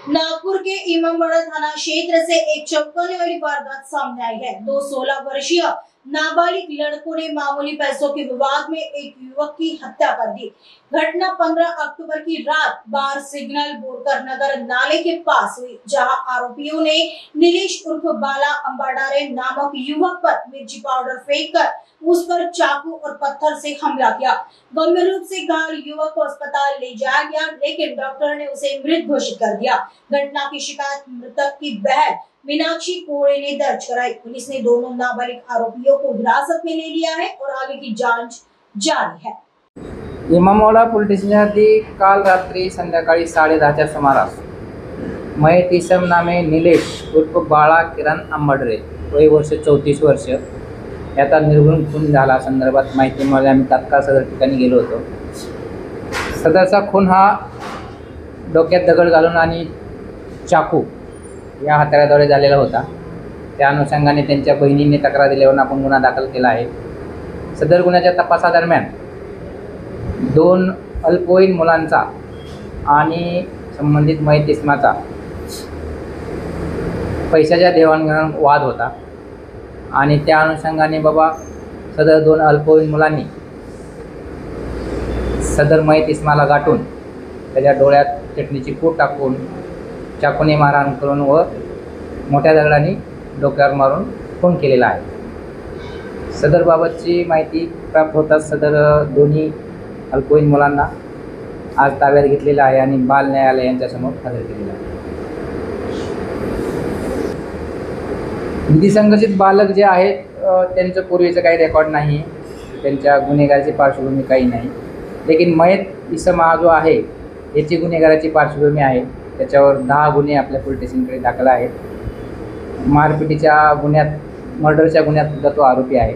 नागपुर के इमामबाड़ा थाना क्षेत्र से एक चौंकाने वाली वारदात सामने आई है। दो 16 वर्षीय नाबालिग लड़कों ने मामूली पैसों के विवाद में एक युवक की हत्या कर दी। घटना 15 अक्टूबर की रात बार सिग्नल बोरकर नगर नाले के पास हुई, जहां आरोपियों ने नीलेश उर्फ बाला अंबाडारे नामक युवक पर मिर्ची पाउडर फेंककर उस पर चाकू और पत्थर से हमला किया। गंभीर रूप से घायल युवक को अस्पताल ले जाया गया, लेकिन डॉक्टर ने उसे मृत घोषित कर दिया। घटना की शिकायत मृतक की बहन मीनाक्षी कोड़े ने दर्ज कराई। पुलिस ने दोनों नाबालिग आरोपियों को हिरासत में ले लिया है और आगे की जांच जारी है। इमामवाडा पोलीस स्टेशनमध्ये काल रात्री संध्याकाळी 10:30च्या सुमारास मयत इसम नामे निलेश उर्फ बाळा किरण आंबाडरे, वय वर्ष 34 वर्ष, याचा निर्घृण खून झाला संदर्भात माहिती मिळाली। आम्ही तात्काळ सदर ठिकाणी गेलो होतो। सदरचा खून हा डोक्यात दगड घालून आणि चाकू या हत्याराद्वारे झालेला होता। त्या अनुषंगाने त्यांच्या बहिणीने तक्रार दिल्यावर आपण गुन्हा दाखल केला आहे। सदर गुन्ह्याच्या तपासादरम्यान 2 अल्पवयीन मुलांचा आणि संबंधित मयत इसमाचा पैशाच्या देवाणघेवाण वाद होता आणि त्या अनुषंगाने बाबा सदर 2 अल्पवयीन मुलांनी सदर मयत इसमाला गाठून त्याच्या डोळ्यात चटणीची पूड टाकून चाकूने मारहाण करून व मोठ्या दगडाने डोक्यावर मारून खून केलेला आहे। सदर बाबतची माहिती प्राप्त होताच सदर दोन्ही अल्पवयीन मुलांना आज ताब्यात घेतलेला आहे आणि बाल न्यायालय यांच्यासमोर हजर केलेला आहे। विधिसंघर्षित बालक जे आहेत त्यांचं पूर्वीचं काही रेकॉर्ड नाही, त्यांच्या गुन्हेगाराची पार्श्वभूमी काही नाही, लेकिन मयत इसम हा जो आहे याची गुन्हेगाराची पार्श्वभूमी आहे। त्याच्यावर 10 गुन्हे आपल्या पोलीस स्टेशनकडे दाखल आहेत। मारपिटीच्या गुन्ह्यात, मर्डरच्या गुन्ह्यात सुद्धा तो आरोपी आहे।